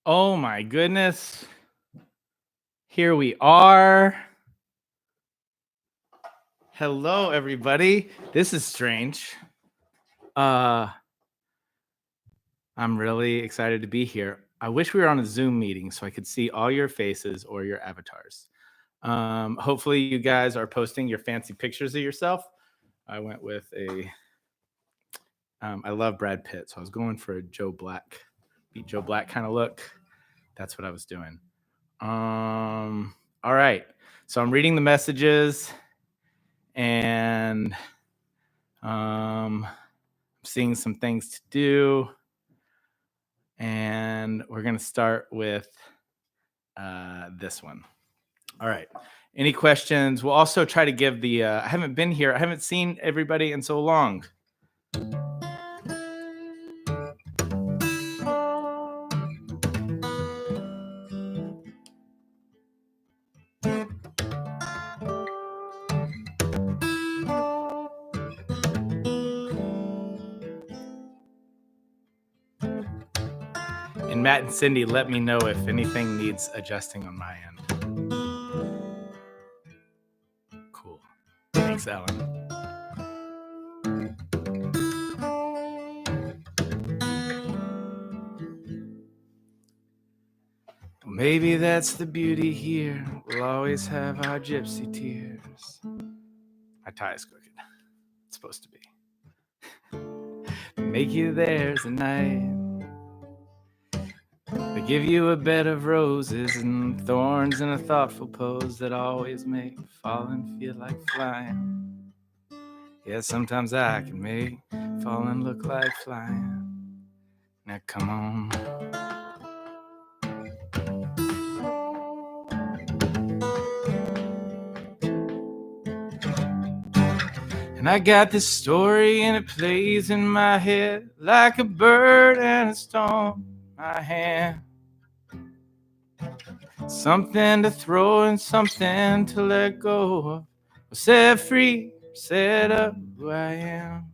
Oh my goodness. Here we are. Hello, everybody. This is strange. I'm really excited to be here. I wish we were on a Zoom meeting so I could see all your faces or your avatars. Hopefully you guys are posting your fancy pictures of yourself. I went with I love Brad Pitt, so I was going for a beat Joe Black kind of look. That's what I was doing. All right. So I'm reading the messages and I'm seeing some things to do. And we're going to start with this one. All right. Any questions? We'll also try to give I haven't been here. I haven't seen everybody in so long. And Matt and Cindy, let me know if anything needs adjusting on my end. Cool. Thanks, Ellen. Maybe that's the beauty here. We'll always have our gypsy tears. My tie is crooked. It's supposed to be. Make you theirs tonight. They give you a bed of roses and thorns and a thoughtful pose that always make falling feel like flying. Yeah, sometimes I can make falling look like flying. Now come on. And I got this story and it plays in my head like a bird and a stone in my hand. Something to throw and something to let go of. Set free, set up who I am.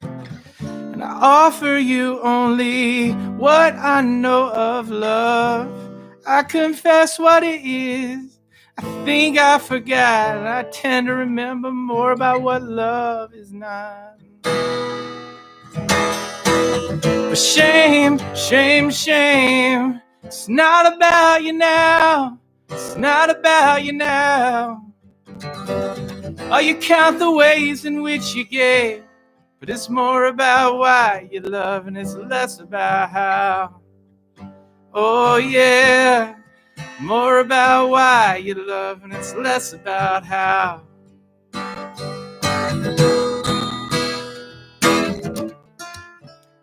And I offer you only what I know of love. I confess what it is. I think I forgot. I tend to remember more about what love is not. But shame, shame, shame. It's not about you now. It's not about you now. Oh, you count the ways in which you gave, but it's more about why you love and it's less about how. Oh yeah, more about why you love and it's less about how.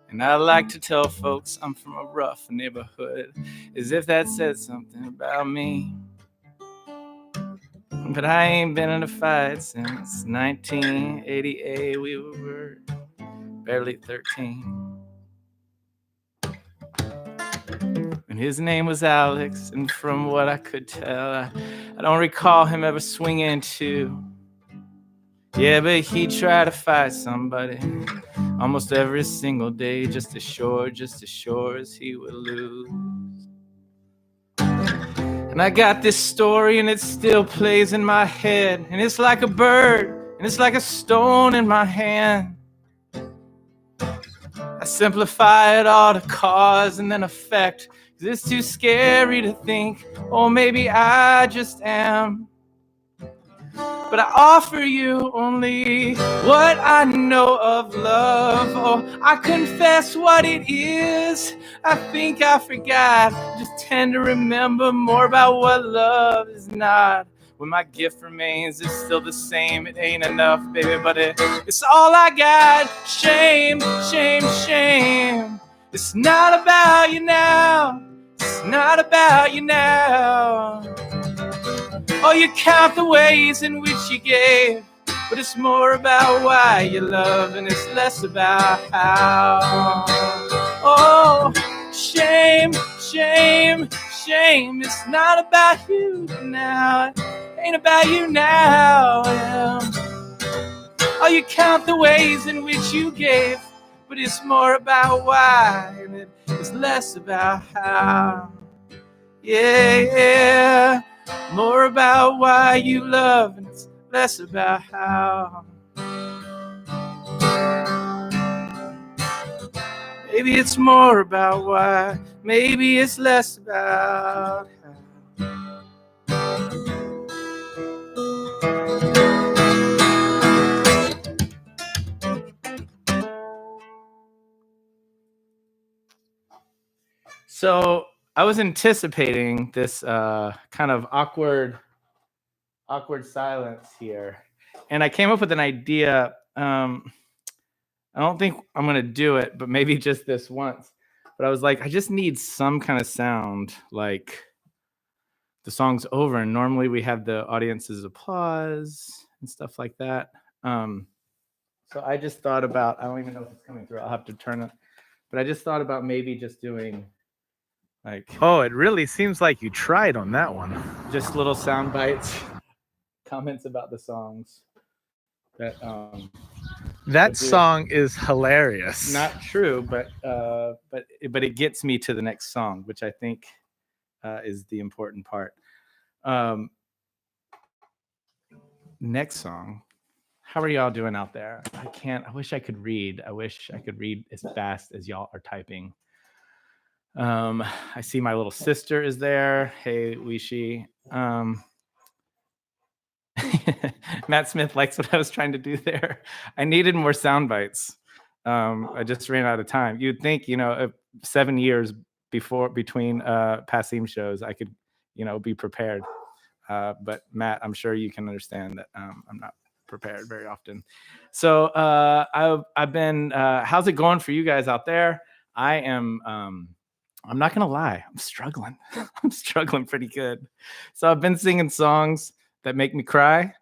And I like to tell folks I'm from a rough neighborhood, as if that said something about me. But I ain't been in a fight since 1988. We were barely 13. And his name was Alex, and from what I could tell, I don't recall him ever swinging too. Yeah, but he tried to fight somebody almost every single day, just as sure as he would lose. And I got this story and it still plays in my head, and it's like a bird and it's like a stone in my hand. I simplify it all to cause and then effect, 'cause it's too scary to think, or maybe I just am. But I offer you only what I know of love. Oh, I confess what it is. I think I forgot. I just tend to remember more about what love is not. When my gift remains, it's still the same. It ain't enough, baby, but it's all I got. Shame, shame, shame. It's not about you now. It's not about you now. Oh, you count the ways in which you gave, but it's more about why you love and it's less about how. Oh, shame, shame, shame. It's not about you now. It ain't about you now. Yeah. Oh, you count the ways in which you gave, but it's more about why, and it's less about how. Yeah, yeah, more about why you love, and it's less about how. Maybe it's more about why, maybe it's less about how. So I was anticipating this kind of awkward silence here, and I came up with an idea. I don't think I'm gonna do it, but maybe just this once. But I was like, I just need some kind of sound, like the song's over, and normally we have the audience's applause and stuff like that. So I just thought about, I don't even know if it's coming through. I'll have to turn it. But I just thought about maybe just doing like, Oh, it really seems like you tried on that one. just little sound bites, comments about the songs. That song is hilarious. Not true, but it gets me to the next song, which I think is the important part. Next song. How are y'all doing out there? I wish I could read. I wish I could read as fast as y'all are typing. I see my little sister is there. Hey, Wishi. Matt Smith likes what I was trying to do there. I needed more sound bites. I just ran out of time. You'd think, 7 years between Passim shows, I could, be prepared. But Matt, I'm sure you can understand that I'm not prepared very often. So I've been. How's it going for you guys out there? I am. I'm not gonna lie. I'm struggling. I'm struggling pretty good. So I've been singing songs that make me cry.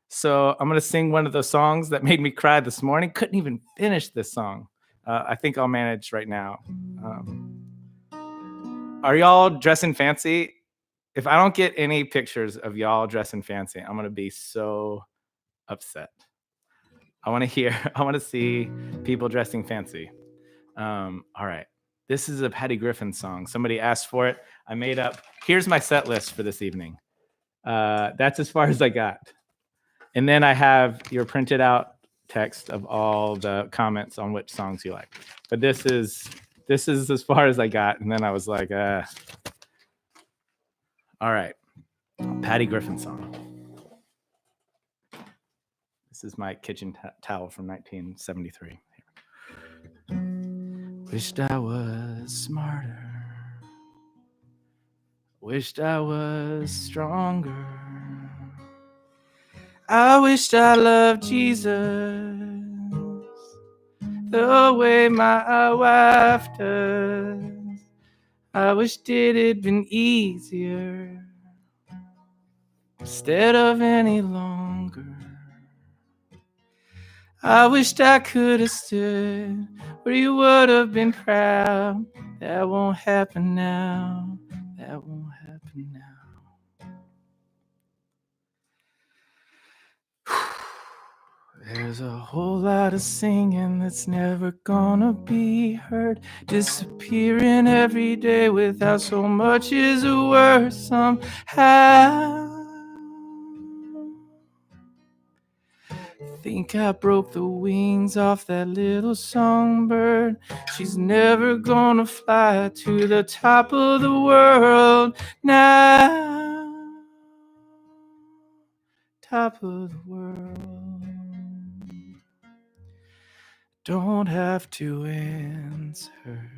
So I'm gonna sing one of those songs that made me cry this morning. Couldn't even finish this song. I think I'll manage right now. Are y'all dressing fancy? If I don't get any pictures of y'all dressing fancy, I'm gonna be so upset. I want to see people dressing fancy. All right. This is a Patty Griffin song. Somebody asked for it. I made up. Here's my set list for this evening. That's as far as I got. And then I have your printed out text of all the comments on which songs you like. But this is as far as I got. And then I was like, all right. Patty Griffin song. This is my kitchen towel from 1973. Wished I was smarter. Wished I was stronger. I wished I loved Jesus the way my wife does. I wished it had been easier instead of any longer. I wished I could have stood where you would have been proud. That won't happen now. That won't happen now. There's a whole lot of singing that's never gonna be heard, disappearing every day without so much as a word somehow. Think I broke the wings off that little songbird. She's never gonna fly to the top of the world now. Top of the world. Don't have to answer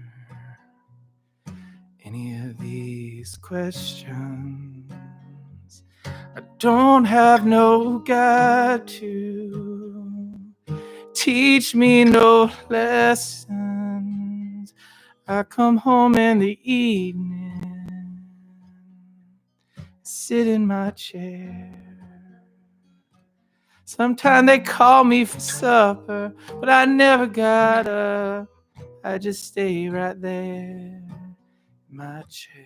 any of these questions. I don't have no God to teach me no lessons. I come home in the evening, sit in my chair. Sometimes they call me for supper, but I never got up. I just stay right there in my chair.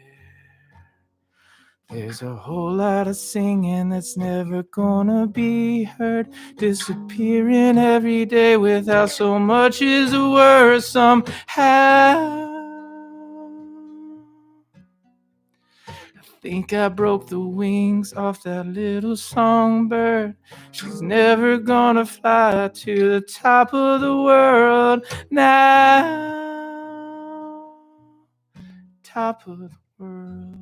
There's a whole lot of singing that's never gonna be heard, disappearing every day without so much as a word somehow. Think I broke the wings off that little songbird. She's never gonna fly to the top of the world now. Top of the world.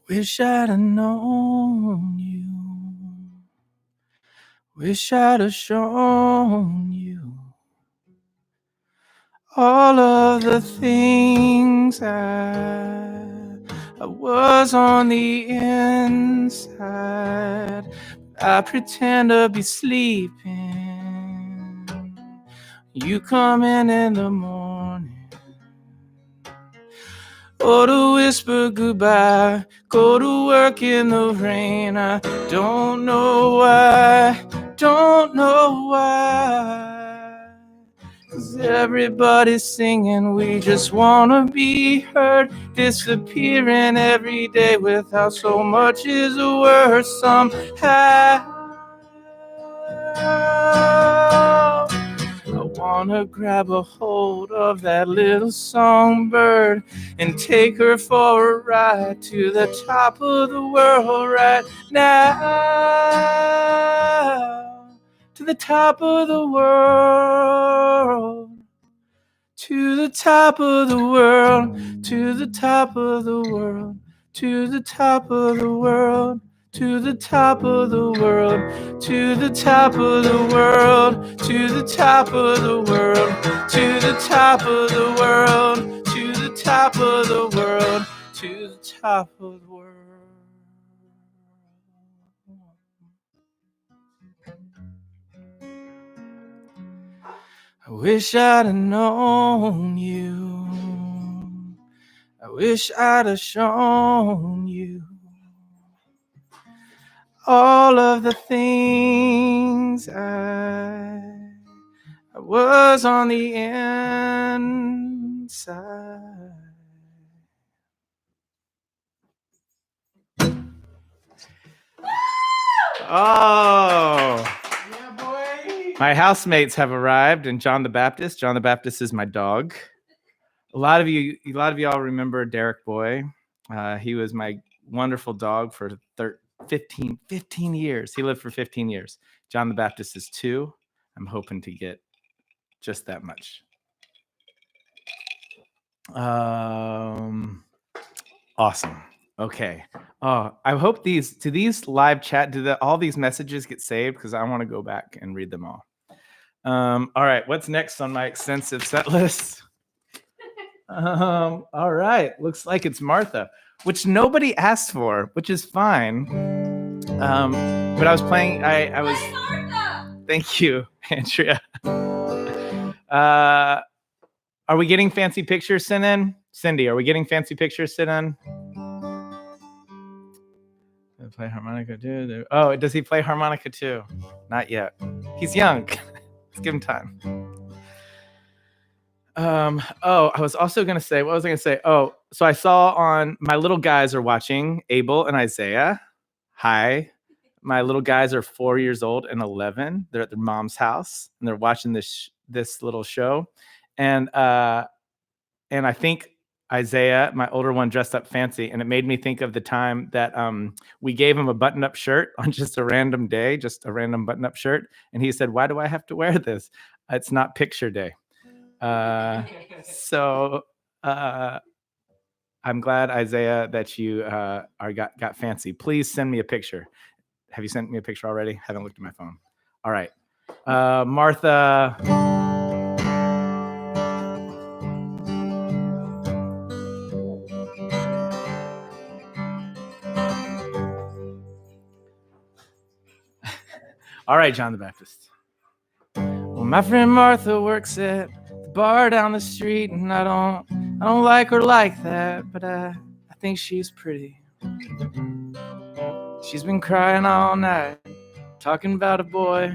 Wish I'd have known you. Wish I'd have shown you all of the things I was on the inside. I pretend to be sleeping. You come in the morning. Or to whisper goodbye, go to work in the rain. I don't know why, don't know why. 'Cause everybody's singing, we just wanna be heard, disappearing every day without so much as a word somehow. I wanna grab a hold of that little songbird and take her for a ride to the top of the world right now. To the top of the world. To the top of the world. To the top of the world. To the top of the world. To the top of the world, to the top of the world, to the top of the world, to the top of the world, to the top of the world, to the top of the world. I wish I'd have known you. I wish I'd have shown you all of the things I was on the inside. Oh, yeah, boy. My housemates have arrived, and John the Baptist. John the Baptist is my dog. A lot of y'all remember Derek Boy. He was my wonderful dog for 15 years. He lived for 15 years. John the Baptist is 2. I'm hoping to get just that much. Awesome. Okay. I hope these live chat, all these messages get saved? Because I want to go back and read them all. All right. What's next on my extensive set list? All right. Looks like it's Martha, which nobody asked for, which is fine. But I was playing. I was. Martha! Thank you, Andrea. Are we getting fancy pictures sent in? Cindy, are we getting fancy pictures sent in? Play harmonica too. Oh, does he play harmonica too? Not yet. He's young. Let's give him time. I was also gonna say, what was I gonna say? Oh, so I saw on my little guys are watching, Abel and Isaiah. Hi. My little guys are 4 years old and 11. They're at their mom's house and they're watching this little show. And I think Isaiah, my older one, dressed up fancy, and it made me think of the time that we gave him a button-up shirt on just a random day, just a random button-up shirt, and he said, "Why do I have to wear this? It's not picture day." So I'm glad, Isaiah, that you got fancy. Please send me a picture. Have you sent me a picture already? Haven't looked at my phone. All right. Martha. All right, John the Baptist. Well, my friend Martha works at the bar down the street, and I don't like her like that, but I think she's pretty. She's been crying all night, talking about a boy.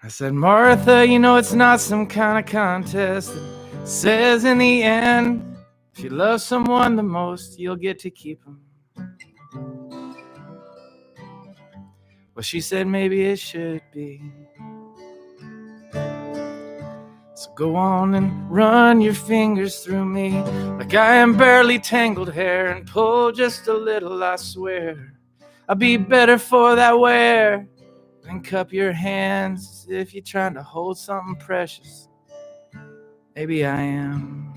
I said, Martha, you know it's not some kind of contest that says in the end, if you love someone the most, you'll get to keep them. Well, she said maybe it should be. So go on and run your fingers through me like I am barely tangled hair, and pull just a little, I swear I'll be better for that wear. And cup your hands as if you're trying to hold something precious. Maybe I am.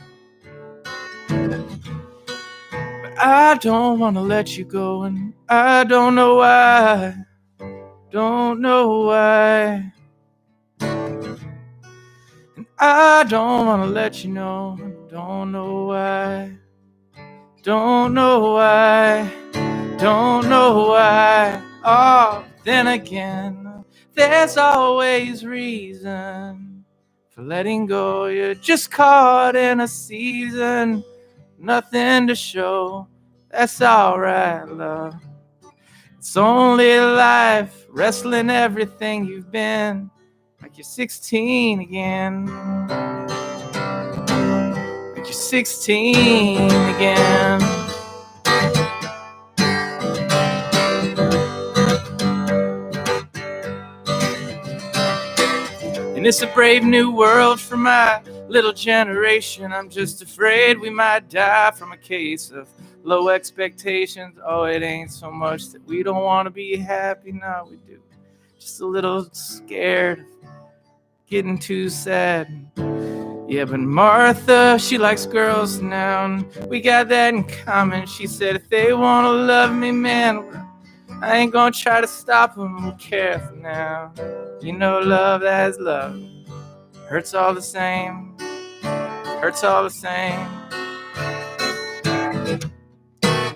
But I don't want to let you go, and I don't know why. Don't know why. And I don't want to let you know. Don't know why. Don't know why. Don't know why. Oh, then again, there's always reason for letting go. You're just caught in a season, nothing to show. That's alright, love. It's only life, wrestling everything you've been, like you're 16 again. Like you're 16 again. And it's a brave new world for my little generation. I'm just afraid we might die from a case of low expectations. Oh, it ain't so much that we don't want to be happy. No, we do. Just a little scared of getting too sad. Yeah, but Martha, she likes girls now, and we got that in common. She said if they want to love me, man, I ain't gonna try to stop them. Be careful now. You know love as love hurts all the same. Hurts all the same.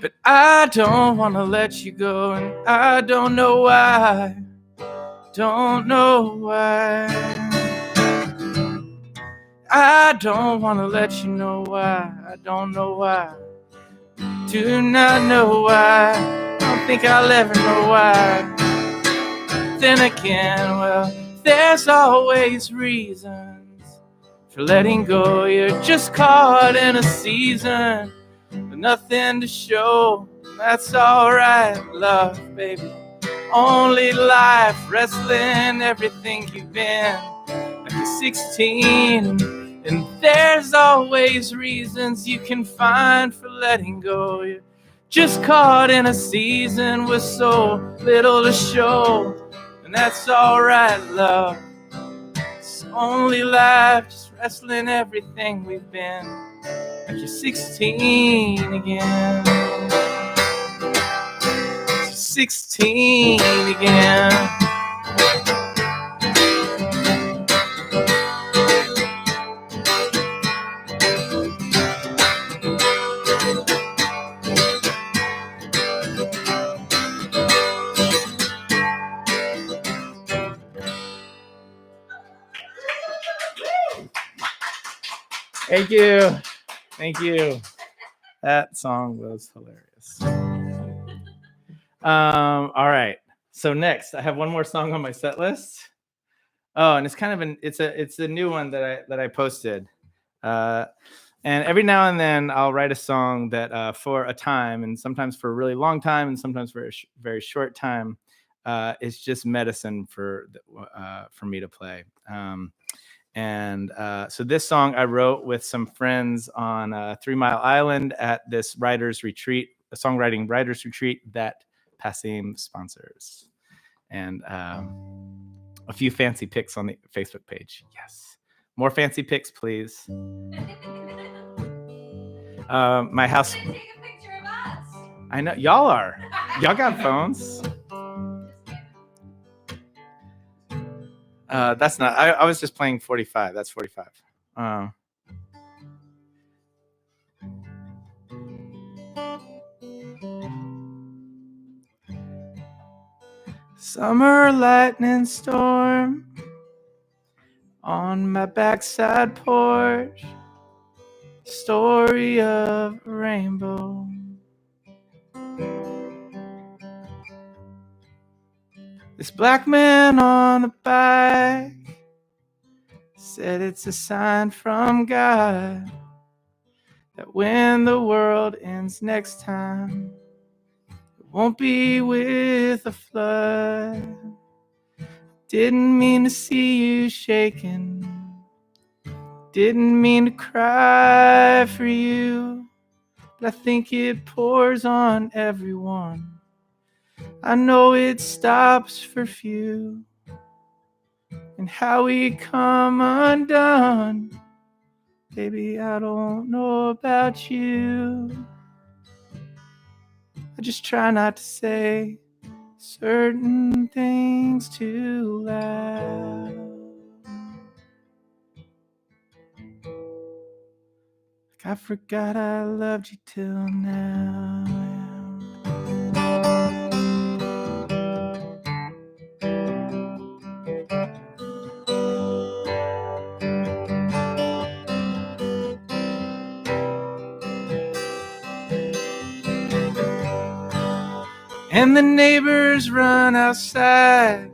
But I don't want to let you go, and I don't know why. Don't know why. I don't want to let you know why. I don't know why. Do not know why. Don't think I'll ever know why. Then again, well, there's always reasons for letting go. You're just caught in a season with nothing to show. That's alright, love, baby. Only life, wrestling everything you've been. Like you're 16, and there's always reasons you can find for letting go. You're just caught in a season with so little to show. And that's alright, love. It's only life, just wrestling everything we've been. Like you're 16 again. 16 again. Thank you. Thank you. That song was hilarious. All right. So next, I have one more song on my set list. Oh, and it's kind of it's a new one that I posted. And every now and then I'll write a song that for a time, and sometimes for a really long time, and sometimes for a very short time, it's just medicine for me to play. So this song I wrote with some friends on 3 Mile Island at this writers retreat, a songwriting writers retreat that Passim sponsors, and a few fancy pics on the Facebook page. Yes, more fancy pics, please. My house. Take a picture of us. I know y'all are. Y'all got phones. That's not. I was just playing 45. That's 45. Summer lightning storm on my backside porch. Story of a rainbow. This black man on a bike said it's a sign from God that when the world ends next time, it won't be with a flood. Didn't mean to see you shaking. Didn't mean to cry for you. But I think it pours on everyone. I know it stops for few. And how we come undone. Baby, I don't know about you. I just try not to say certain things too loud. Like I forgot I loved you till now. And the neighbors run outside.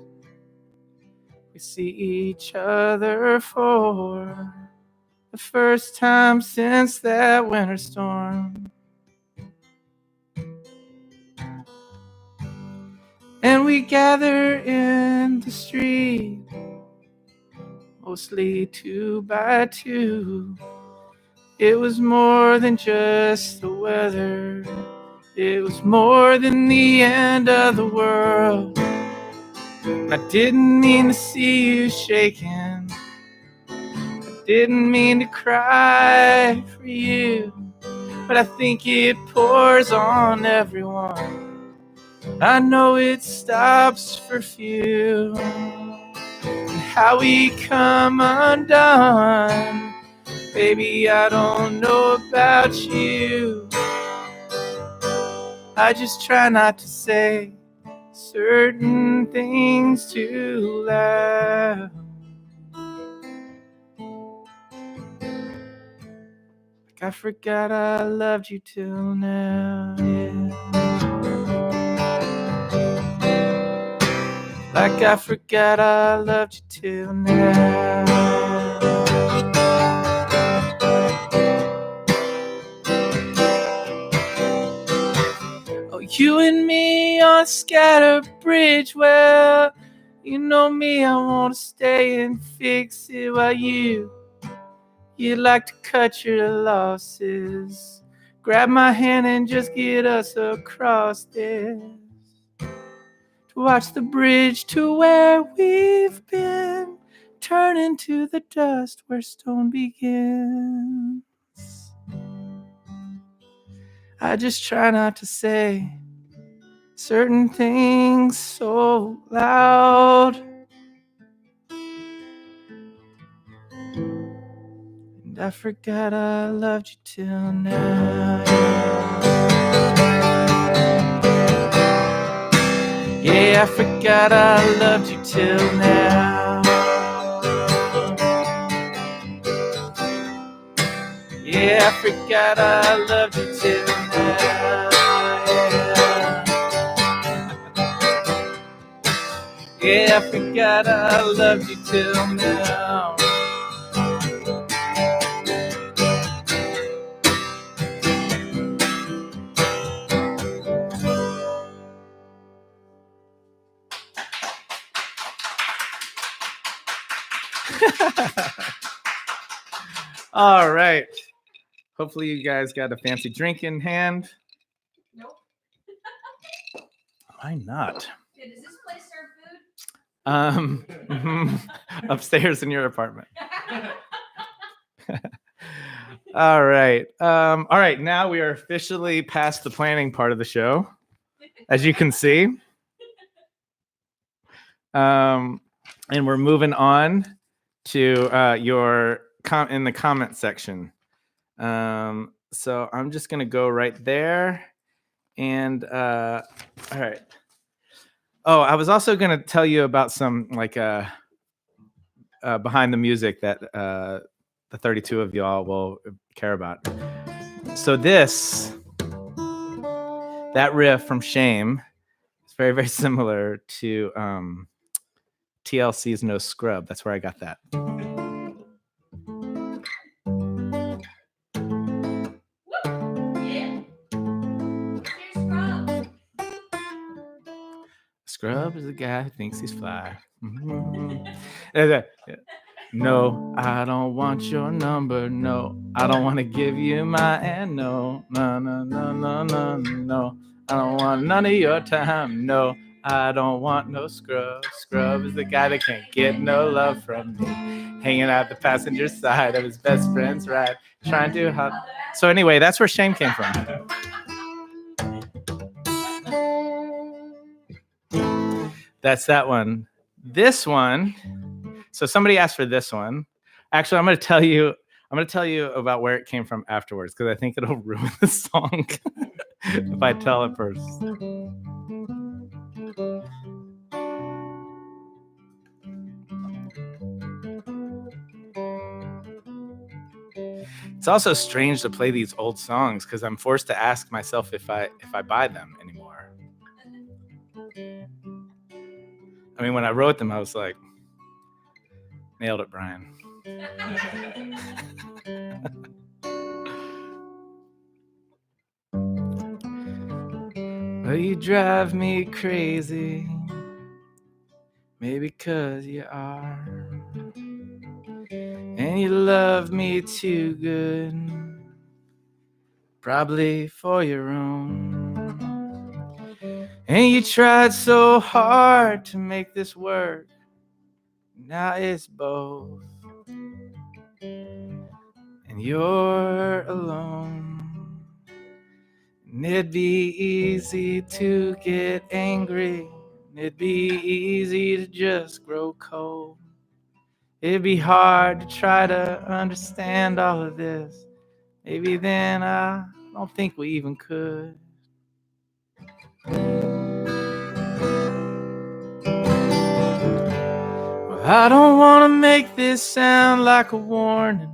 We see each other for the first time since that winter storm. And we gather in the street, mostly 2 by 2. It was more than just the weather. It was more than the end of the world. I didn't mean to see you shaking. I didn't mean to cry for you. But I think it pours on everyone. I know it stops for few. And how we come undone. Baby, I don't know about you. I just try not to say certain things too loud. Like I forgot I loved you till now, yeah. Like I forgot I loved you till now. You and me on Scatter Bridge, well, you know me, I want to stay and fix it while you'd like to cut your losses. Grab my hand and just get us across this. To watch the bridge to where we've been turn into the dust where stone begins. I just try not to say certain things so loud. And I forgot I loved you till now. Yeah, I forgot I loved you till now. Yeah, I forgot I loved you till now. Yeah, I forgot I loved you till now. All right. Hopefully you guys got a fancy drink in hand. Nope. Why not? Yeah, does this place serve food? Upstairs in your apartment. All right. All right. Now we are officially past the planning part of the show, as you can see. And we're moving on to your in the comment section. So I'm just gonna go right there, and all right. Oh, I was also gonna tell you about some like behind the music that the 32 of y'all will care about. So that riff from Shame is very, very similar to TLC's No Scrub. That's where I got that. Yeah. Here's Scrub. Scrub is a guy who thinks he's fly. No, I don't want your number. No, I don't want to give you my and no, no, no, no, no, no, no. I don't want none of your time. No, I don't want no scrub. Scrub is the guy that can't get no love from me. Hanging out the passenger side of his best friend's ride, trying to hug. So anyway, that's where Shame came from. That's that one. This one. So somebody asked for this one. Actually, I'm going to tell you about where it came from afterwards because I think it'll ruin the song if I tell it first. It's also strange to play these old songs because I'm forced to ask myself if I buy them anymore. I mean, when I wrote them, I was like, nailed it, Brian. Well, you drive me crazy, maybe 'cause you are, and you love me too good, probably for your own. And you tried so hard to make this work, now it's both, and you're alone. And it'd be easy to get angry, it'd be easy to just grow cold. It'd be hard to try to understand all of this. Maybe then I don't think we even could. Well, I don't want to make this sound like a warning.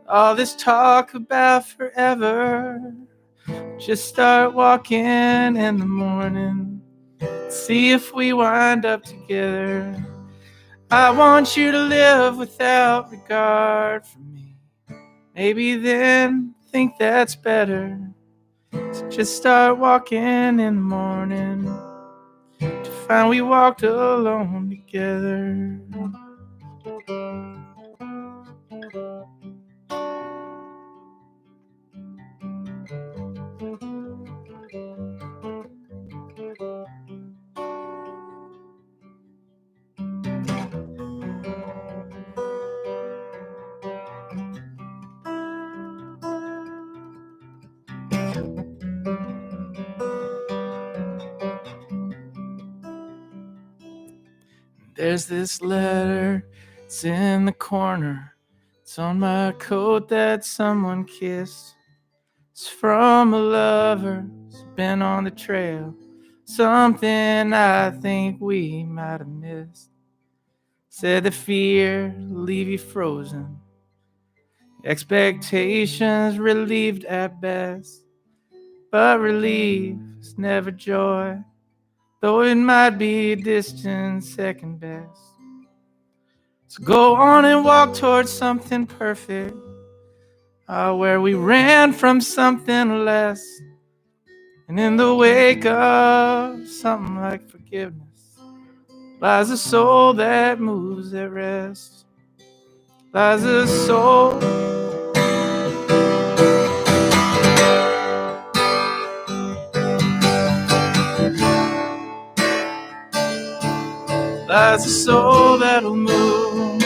All this talk about forever. Just start walking in the morning. See if we wind up together. I want you to live without regard for me. Maybe then think that's better. So just start walking in the morning to find we walked alone together. There's this letter, it's in the corner. It's on my coat that someone kissed. It's from a lover who's been on the trail. Something I think we might have missed. Said the fear will leave you frozen. Expectations relieved at best. But relief is never joy, though it might be a distant second best. So go on and walk towards something perfect, where we ran from something less. And in the wake of something like forgiveness lies a soul that moves at rest. Lies a soul. Lies a soul that'll move.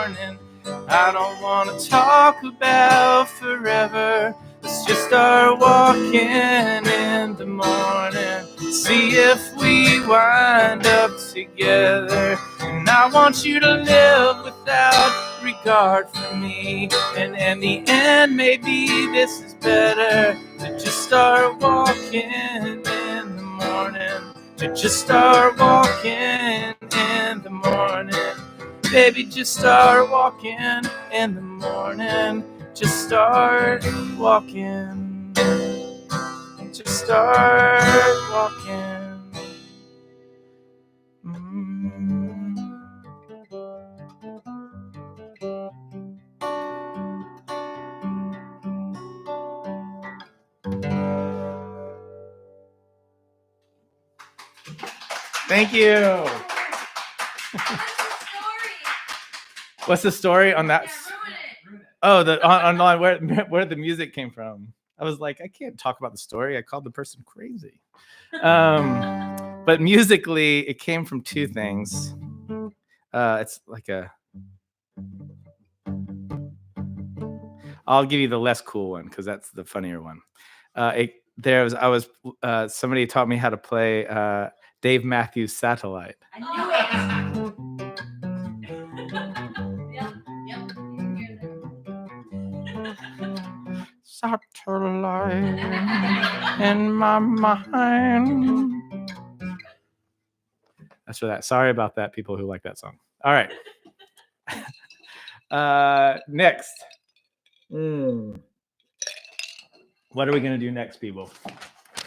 morning. I don't want to talk about forever. Let's just start walking in the morning. See if we wind up together. And I want you to live without regard for me. And in the end, maybe this is better. To just start walking in the morning. To just start walking in the morning. Baby, just start walking in the morning. Just start walking. Just start walking. Thank you. What's the story on that? Oh, the on where the music came from. I was like, I can't talk about the story. I called the person crazy. But musically, it came from two things. It's like I'll give you the less cool one because that's the funnier one. Somebody taught me how to play Dave Matthews Satellite. I knew it. Satellite in my mind. That's for that. Sorry about that, people who like that song. All right. Next. What are we going to do next, people?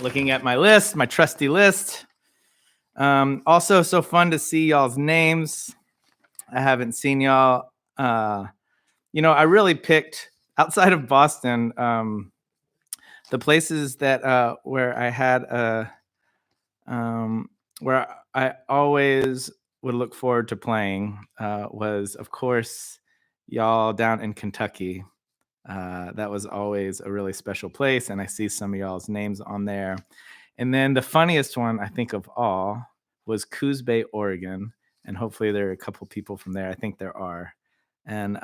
Looking at my list, my trusty list. Also, so fun to see y'all's names. I haven't seen y'all. I really picked, outside of Boston, the places that where I had where I always would look forward to playing was, of course, y'all down in Kentucky. That was always a really special place, and I see some of y'all's names on there. And then the funniest one, I think, of all was Coos Bay, Oregon, and hopefully there are a couple people from there. I think there are. And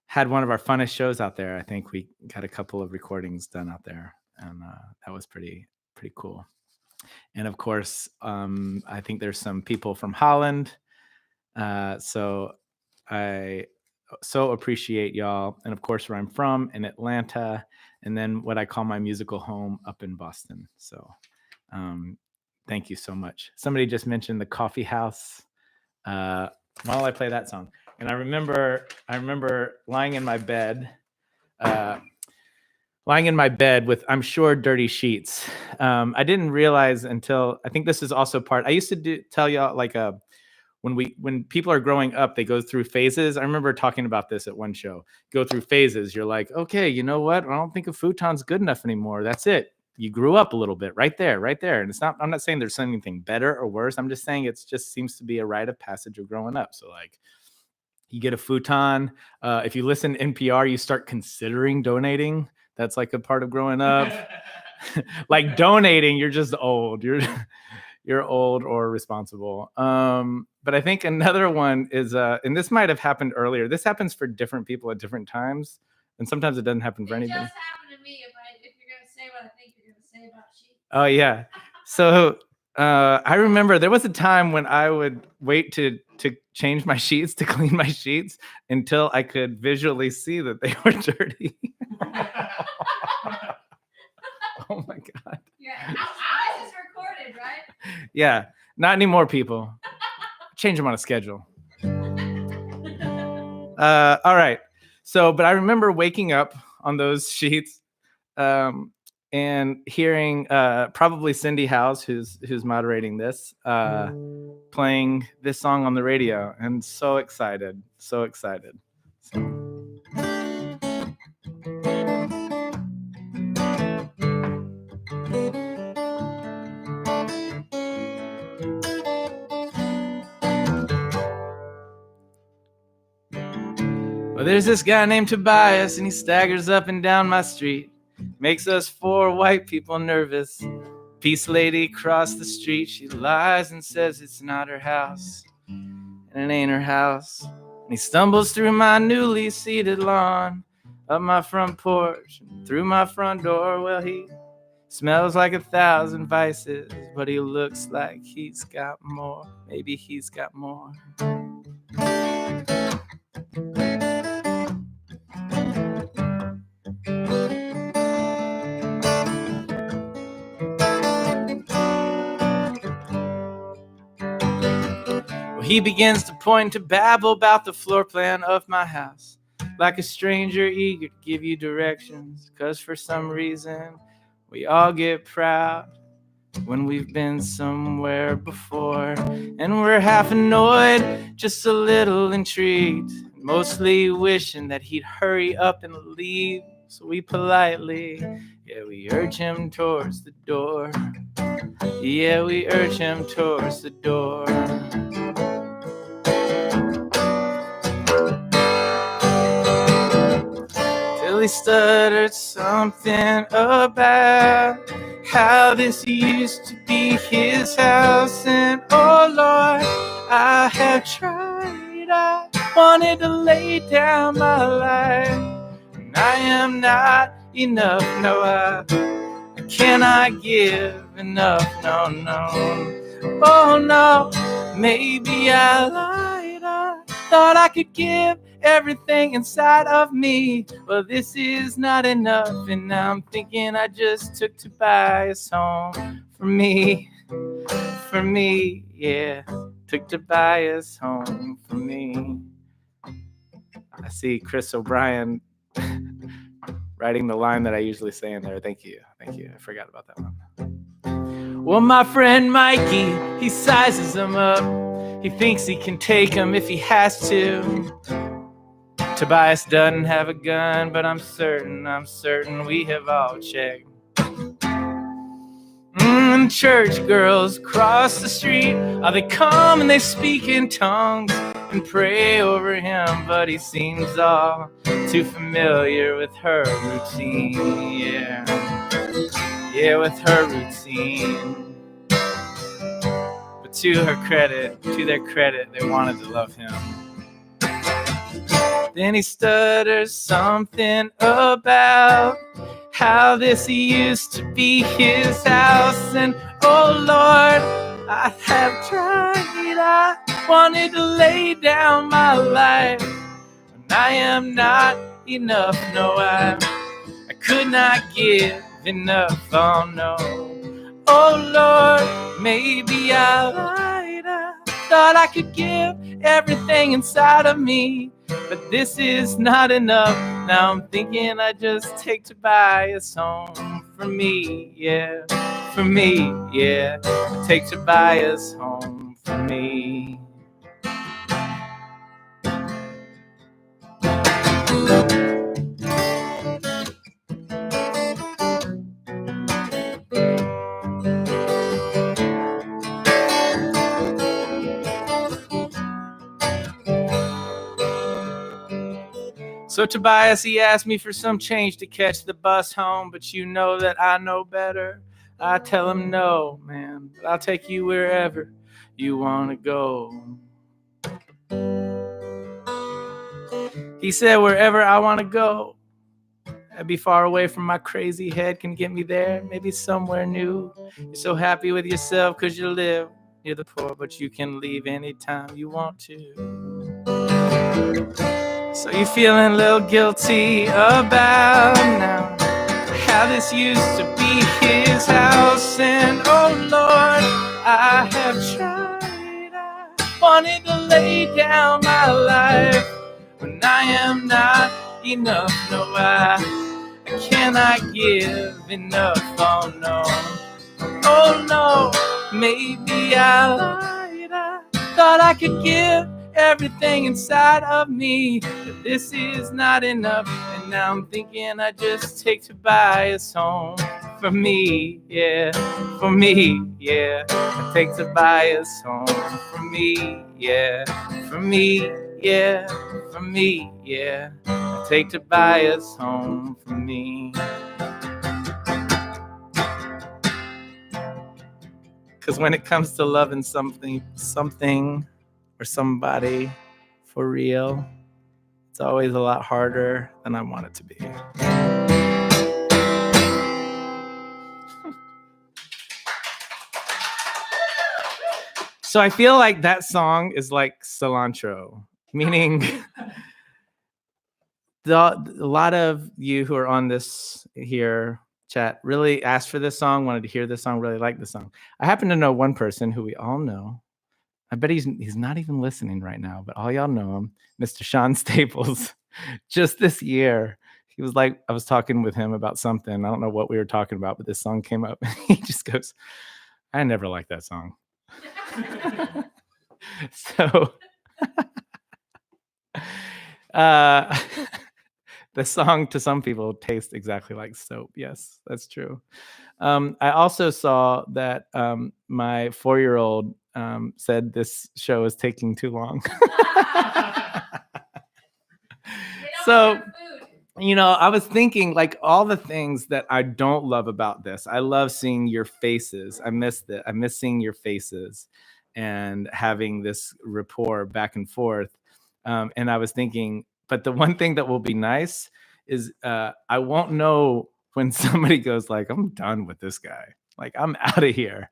had one of our funnest shows out there. I think we got a couple of recordings done out there, and that was pretty cool. And of course, I think there's some people from Holland. So I so appreciate y'all. And of course, where I'm from in Atlanta, and then what I call my musical home up in Boston. So thank you so much. Somebody just mentioned the coffee house. Why don't I play that song? And I remember lying in my bed with, I'm sure, dirty sheets. I didn't realize until, I think this is also part, I used to tell y'all, like, when people are growing up, they go through phases. I remember talking about this at one show. Go through phases. You're like, okay, you know what? I don't think a futon's good enough anymore. That's it. You grew up a little bit right there. And it's not, I'm not saying there's anything better or worse. I'm just saying it just seems to be a rite of passage of growing up. So, like, you get a futon. If you listen to NPR, you start considering donating. That's like a part of growing up. Like donating, you're just old. You're old or responsible. But I think another one is, and this might have happened earlier. This happens for different people at different times, and sometimes it doesn't happen for anybody. It just happened to me. If you're gonna say what I think you're gonna say about sheets. Oh yeah. So I remember there was a time when I would wait to change my sheets, to clean my sheets, until I could visually see that they were dirty. Oh my God. Yeah, this is recorded, right? Yeah, not anymore, people. Change them on a schedule. All right. So, but I remember waking up on those sheets and hearing probably Cindy House, who's moderating this, playing this song on the radio, and so excited. So. Well, there's this guy named Tobias, and he staggers up and down my street, makes us four white people nervous. Peace lady across the street, she lies and says it's not her house, and it ain't her house. And he stumbles through my newly seeded lawn, up my front porch, and through my front door. Well, he smells like 1,000 vices, but he looks like he's got more. Maybe he's got more. Well, he begins to point to babble about the floor plan of my house, like a stranger eager to give you directions, 'cause for some reason we all get proud when we've been somewhere before, and we're half annoyed, just a little intrigued, mostly wishing that he'd hurry up and leave. So we politely, we urge him towards the door. Yeah, we urge him towards the door. Till he stuttered something about how this used to be his house. And oh Lord, I have tried, I wanted to lay down my life, and I am not enough, no, I cannot give enough, no, no. Oh no, maybe I lied, I thought I could give everything inside of me. Well, this is not enough, and now I'm thinking I just took Tobias home for me, yeah. Took Tobias home for me. I see Chris O'Brien writing the line that I usually say in there. Thank you. I forgot about that one. Well, my friend Mikey, he sizes them up. He thinks he can take them if he has to. Tobias doesn't have a gun, but I'm certain we have all checked. Church girls across the street, they come and they speak in tongues and pray over him, but he seems all too familiar with her routine, yeah, with her routine. But to their credit, they wanted to love him. Then he stutters something about how this used to be his house, and oh Lord, I have tried, I wanted to lay down my life, and I am not enough, no, I could not give enough, oh no. Oh Lord, maybe I lied, I thought I could give everything inside of me, but this is not enough. Now I'm thinking I just take Tobias home for me, yeah. Take Tobias home for me. So Tobias, he asked me for some change to catch the bus home, but you know that I know better. I tell him no, man, but I'll take you wherever you want to go. He said wherever I want to go, I'd be far away from my crazy head, can get me there, maybe somewhere new. You're so happy with yourself because you live near the poor, but you can leave anytime you want to. So you're feeling a little guilty about now how this used to be his house, and oh Lord, I have tried, I wanted to lay down my life, when I am not enough, no, I cannot give enough, oh no, maybe I lied, I thought I could give everything inside of me, but this is not enough, and now I'm thinking I just take Tobias home for me, yeah. I take Tobias home for me, yeah. I take Tobias home for me. Because when it comes to loving something or somebody for real. It's always a lot harder than I want it to be. So I feel like that song is like cilantro, meaning a lot of you who are on this here chat really asked for this song, wanted to hear this song, really liked the song. I happen to know one person who we all know. I bet he's not even listening right now, but all y'all know him, Mr. Sean Staples. Just this year, he was like, I was talking with him about something. I don't know what we were talking about, but this song came up. He just goes, I never liked that song. So the song to some people tastes exactly like soap. Yes, that's true. I also saw that my 4-year-old said this show is taking too long. So, I was thinking like all the things that I don't love about this. I love seeing your faces. I miss seeing your faces and having this rapport back and forth. And I was thinking, but the one thing that will be nice is I won't know when somebody goes like, I'm done with this guy. Like, I'm out of here.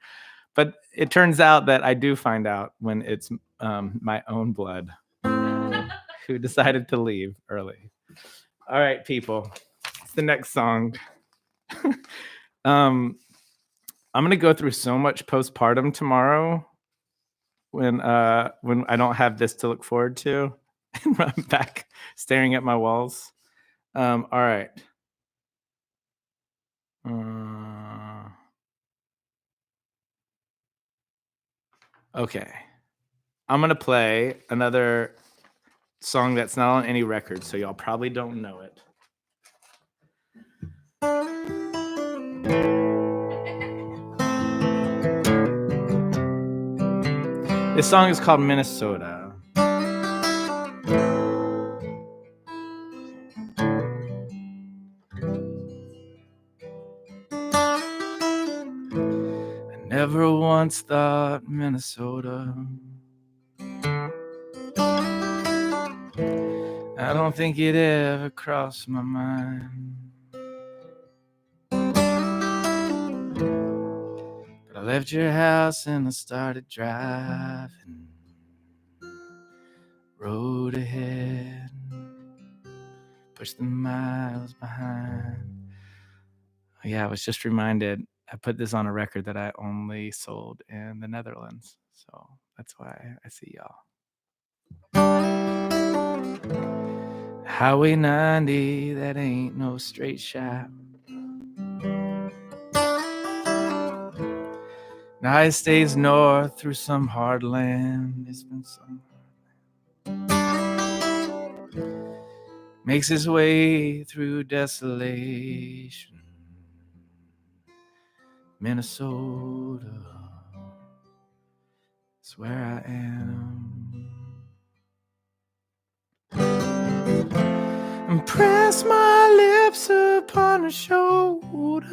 But it turns out that I do find out when it's my own blood who decided to leave early. All right, people. It's the next song. I'm gonna go through so much postpartum tomorrow when I don't have this to look forward to, and I'm back staring at my walls. All right. Okay. I'm gonna play another song that's not on any record, so y'all probably don't know it. This song is called Minnesota. I never once thought Minnesota. I don't think it ever crossed my mind. But I left your house and I started driving. Road ahead, push the miles behind. Oh, yeah, I was just reminded I put this on a record that I only sold in the Netherlands. So that's why I see y'all. Highway 90, that ain't no straight shot. Now it stays north through some hard land. It's been some makes his way through desolation. Minnesota is where I am. And press my lips upon her shoulder.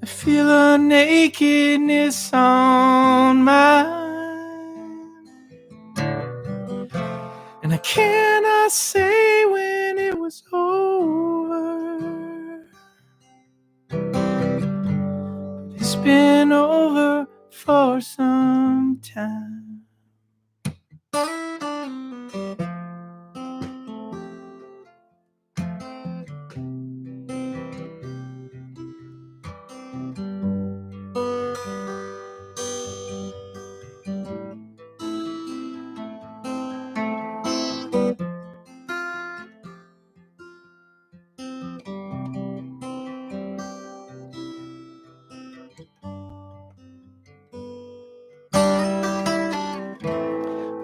I feel her nakedness on mine. And I cannot say when it was over. It's been over for some time.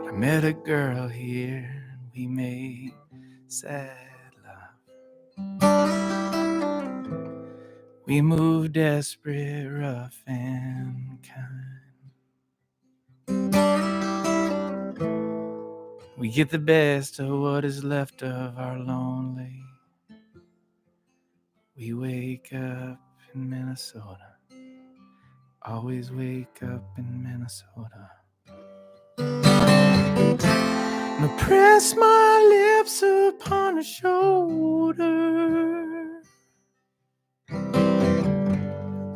I met a girl here, we made sad love. We moved desperate, rough and kind. We get the best of what is left of our lonely. We wake up in Minnesota. Always wake up in Minnesota. And I press my lips upon her shoulder.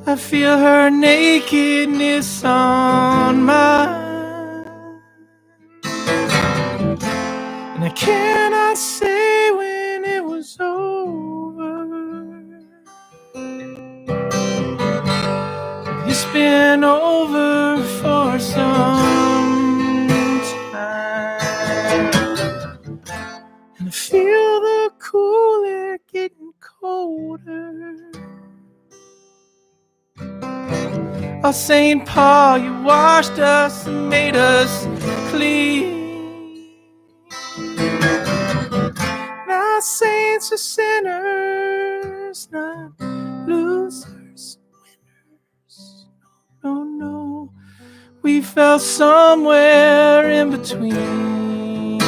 I feel her nakedness on mine, and I cannot say when it was over. It's been over for some time, and I feel the cool air getting colder. Oh, St. Paul, you washed us and made us clean. Not saints or sinners, not losers, winners. No, no, we fell somewhere in between.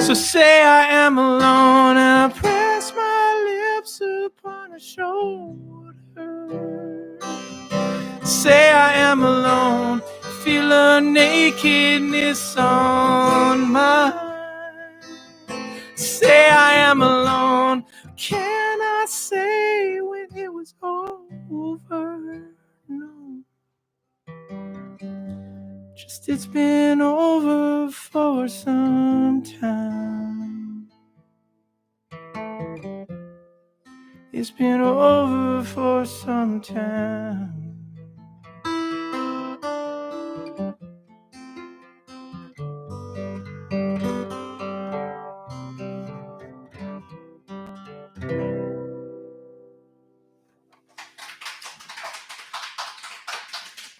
So say I am alone, and I press my lips upon her shoulder. Say I am alone, feel her nakedness on mine. Say I am alone, can I say when it was over? No, just it's been over for some time. It's been over for some time.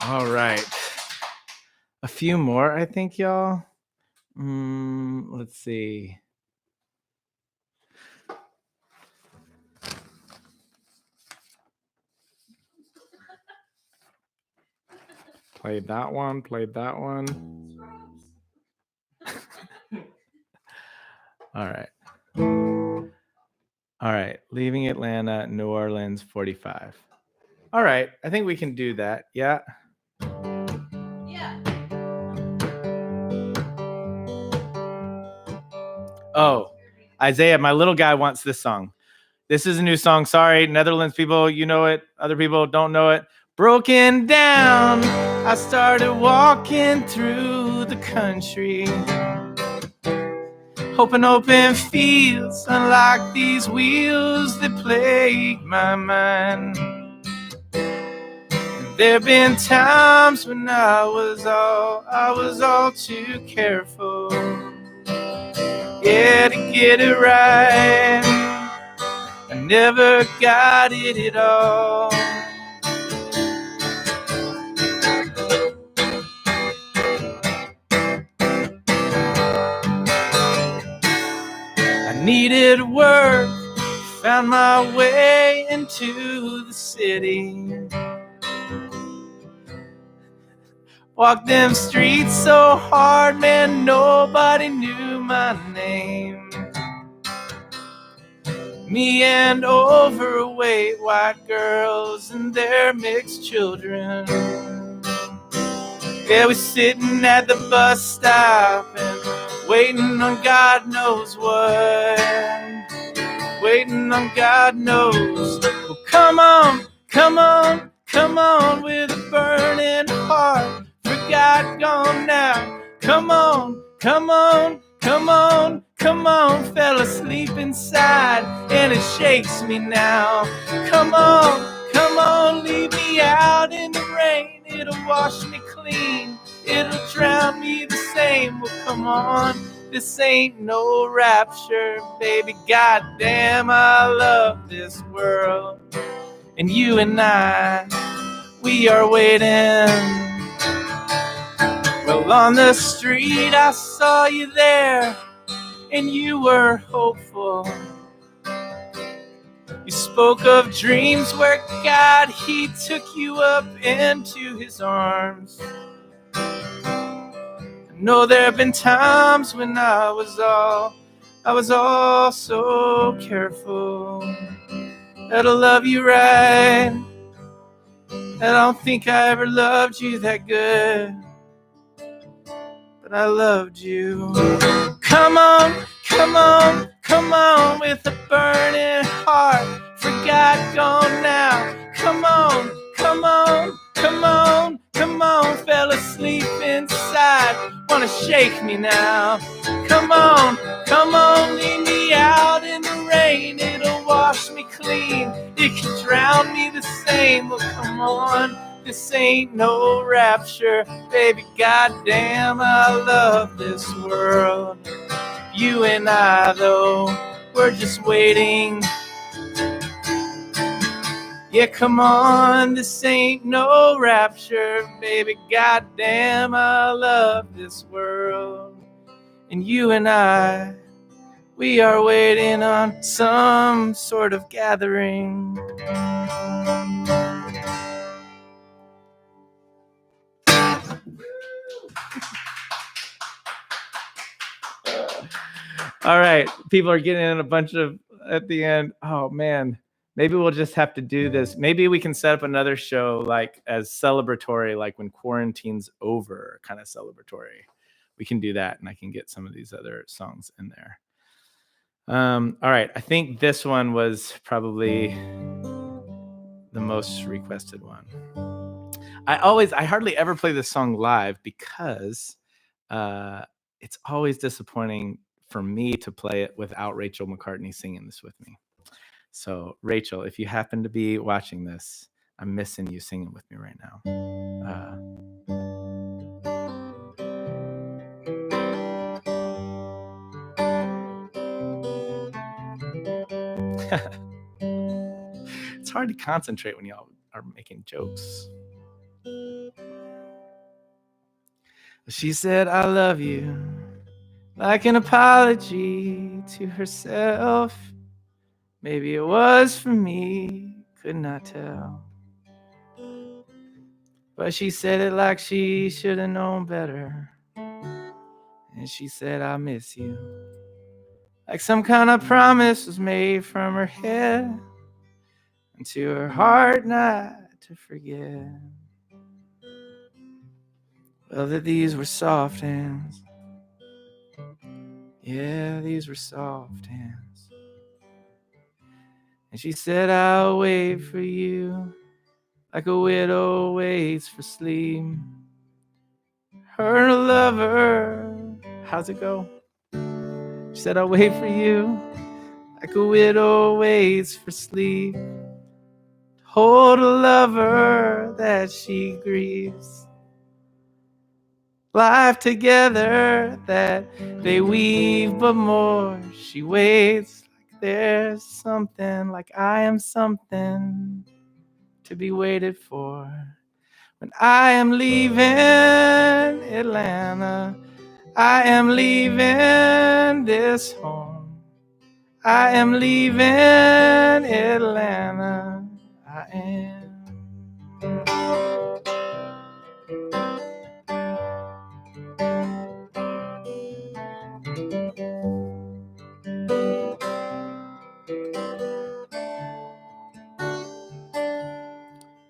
All right. A few more, I think, y'all. Let's see. Played that one. All right. Leaving Atlanta, New Orleans, 45. All right. I think we can do that. Yeah. Yeah. Oh, Isaiah, my little guy wants this song. This is a new song. Sorry, Netherlands people, you know it. Other people don't know it. Broken down, I started walking through the country, hoping open fields, unlike these wheels that plague my mind. There've been times when I was all too careful, yeah, to get it right. I never got it at all. I needed work, found my way into the city. Walked them streets so hard, man, nobody knew my name. Me and overweight white girls and their mixed children. Yeah, we're sitting at the bus stop and waiting on God knows what. Waiting on God knows. Well, come on, come on, come on with a burning heart. For God gone now. Come on, come on, come on, come on. Fell asleep inside and it shakes me now. Come on, come on, leave me out in the rain. It'll wash me clean, it'll drown me the same. Well, come on, this ain't no rapture, baby. Goddamn, I love this world. And you and I, we are waiting. Well, on the street I saw you there, and you were hopeful. You spoke of dreams where God, He took you up into His arms. I know there have been times when I was all so careful. That I love you right. I don't think I ever loved you that good. but I loved you. Come on, come on, come on, with a burning heart, forgot gone now. Come on, come on, come on, come on, fell asleep inside, wanna shake me now. Come on, leave me out in the rain, it'll wash me clean, it can drown me the same. Well, come on, this ain't no rapture, baby, goddamn, I love this world. You and I, though, we're just waiting. Yeah, come on, this ain't no rapture, baby, goddamn, I love this world. And you and I, we are waiting on some sort of gathering. All right, people are getting in a bunch of at the end. Oh man, maybe we'll just have to do this. Maybe we can set up another show like as celebratory, like when quarantine's over, kind of celebratory. We can do that, and I can get some of these other songs in there. All right, I think this one was probably the most requested one. I hardly ever play this song live because it's always disappointing for me to play it without Rachel McCartney singing this with me. So Rachel, if you happen to be watching this, I'm missing you singing with me right now. It's hard to concentrate when y'all are making jokes. She said, I love you, like an apology to herself. Maybe it was for me, could not tell. But she said it like she should have known better. And she said, I miss you. Like some kind of promise was made from her head into her heart not to forget. Well, that these were soft hands. Yeah, these were soft hands. And she said, I'll wait for you like a widow waits for sleep. Her lover, how's it go? She said, I'll wait for you like a widow waits for sleep. Hold a lover that she grieves. Life together that they weave, but more she waits like there's something, like I am something to be waited for. When I am leaving Atlanta, I am leaving this home. I am leaving Atlanta, I am.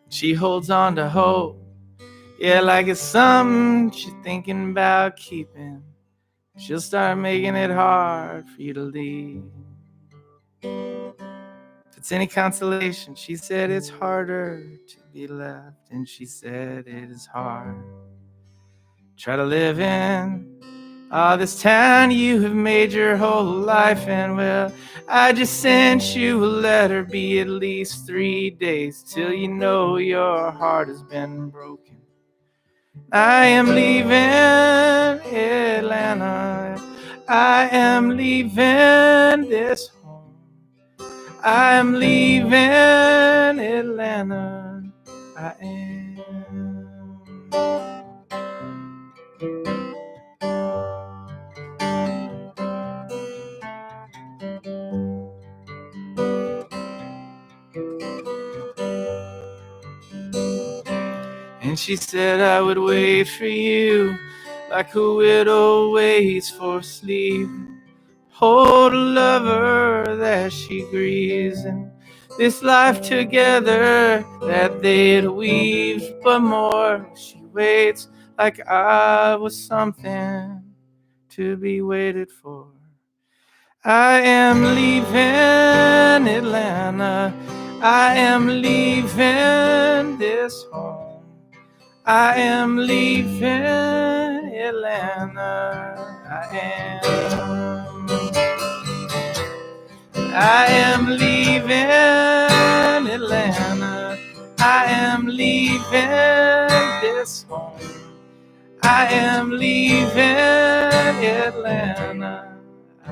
She holds on to hope, yeah, like it's something she's thinking about keeping. She'll start making it hard for you to leave. If it's any consolation, she said it's harder to be left, and she said it is hard. Try to live in this town you have made your whole life in. Well, I just sent you a letter, be at least 3 days till you know your heart has been broken. I am leaving Atlanta, I am leaving this home, I am leaving Atlanta, I am. And she said I would wait for you like a widow waits for sleep. Hold a lover that she grieves, and this life together that they'd weave, but more she waits like I was something to be waited for. I am leaving Atlanta. I am leaving this home. I am leaving Atlanta. I am leaving Atlanta. I am leaving this home. I am leaving Atlanta. I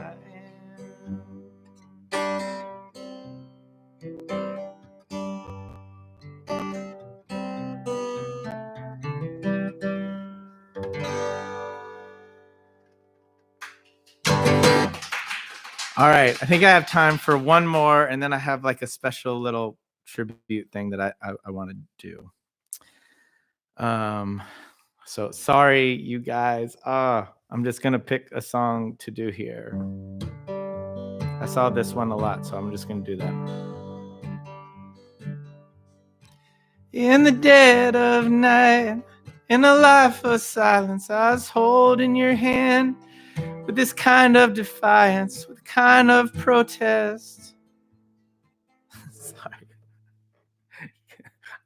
All right, I think I have time for one more, and then I have like a special little tribute thing that I want to do. So sorry, you guys. I'm just gonna pick a song to do here. I saw this one a lot, so I'm just gonna do that. In the dead of night, in a life of silence, I was holding your hand with this kind of defiance, with kind of protest. Sorry.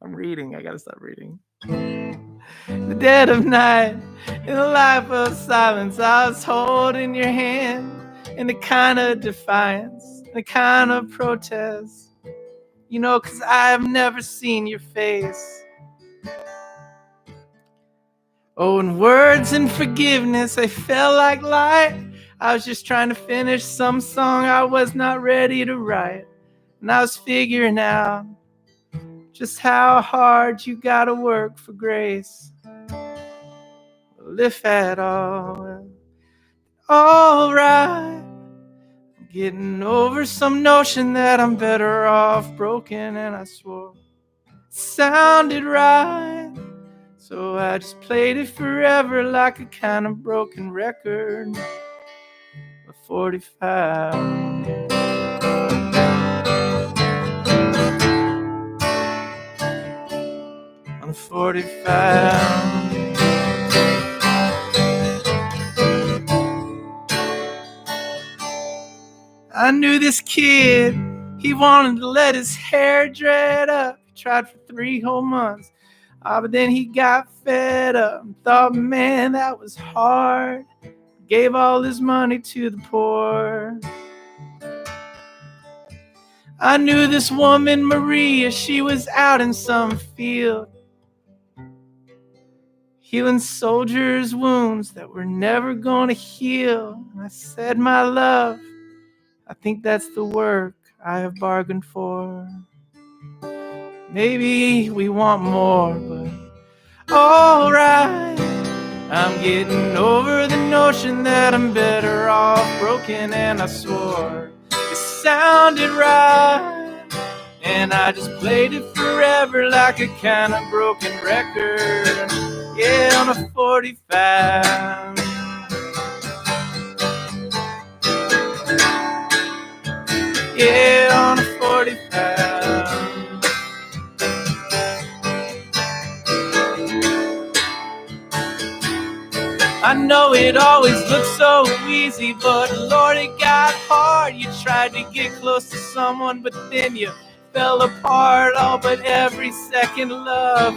I'm reading. I gotta stop reading. The dead of night, in a life of silence, I was holding your hand in a kind of defiance, in a kind of protest. You know, 'cause I've never seen your face. Oh, and words and forgiveness, they felt like light. I was just trying to finish some song I was not ready to write. And I was figuring out just how hard you gotta work for grace. Well, if at all right. I'm getting over some notion that I'm better off broken, and I swore it sounded right. So I just played it forever like a kind of broken record. A 45. On a 45. I knew this kid, he wanted to let his hair dread up. He tried for 3 whole months. But then he got fed up and thought, man, that was hard. Gave all his money to the poor. I knew this woman, Maria, she was out in some field, healing soldiers' wounds that were never gonna heal. And I said, my love, I think that's the work I have bargained for. Maybe we want more, but all right. I'm getting over the notion that I'm better off broken, and I swore it sounded right. And I just played it forever like a kind of broken record. Yeah, on a 45. Yeah, on a 45. I know it always looks so easy, but Lord, it got hard. You tried to get close to someone, but then you fell apart. Oh, but every second, love,